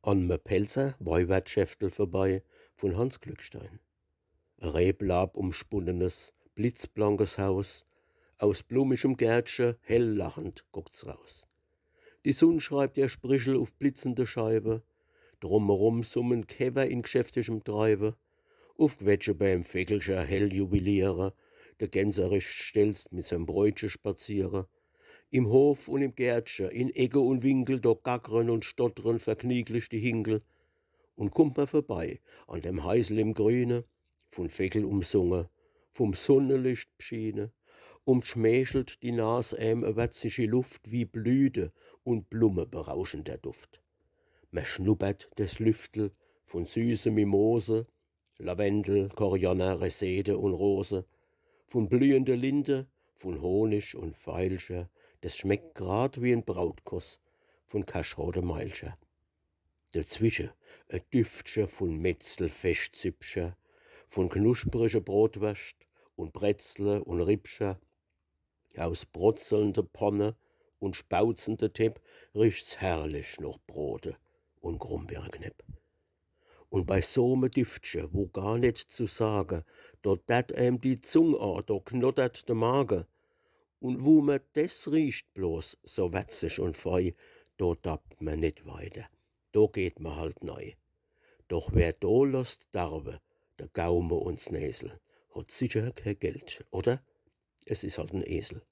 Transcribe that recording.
An me Pelzer Weibertschäftel vorbei von Hans Glückstein. E Reblab umspunnenes, blitzblankes Haus, aus blumigem Gärtsche hell lachend guckt's raus. Die Sonn schreibt ihr Sprichel auf blitzende Scheibe, drumherum summen Käfer in geschäftigem Treibe, auf Gwetsche beim Vegelscher hell jubiliere, der Gänsericht stelzt mit seinem Bräutche spaziere. Im Hof und im Gärtsche, in Ecke und Winkel, do gackern und stottern verknieglich die Hinkel, und kummt man vorbei an dem Heisel im Grüne, von Vegel umsungen, vom Sonnenlicht beschiene, und schmächelt die Nas wärzige Luft wie Blüte und Blume berauschender Duft. Man schnuppert des Lüftel von süße Mimose, Lavendel, Koriander, Resede und Rose, von blühender Linde, von Honig und Veilche, das schmeckt grad wie 'n Brautkuss von Kaschrode Meilche. Dazwischen e Düftche von Metzelfechtzüpfche, von knusprige Brotwürst und Bretzle und Rippsche, aus brotzelnde Ponne und spautzende Tepp riecht's herrlich nach Brote und Grumbeerknepp. Und bei so 'me Düftche, wo gar net zu sagen, do dat die Zung an, do knottert de Magen. Und wo me des riecht bloß, so wätzig und fei, do tappt me nit weiter. Do geht me halt neu. Doch wer do lost darbe, der Gaume und Näsel, hat sicher kein Geld, oder? Es ist halt 'n Esel.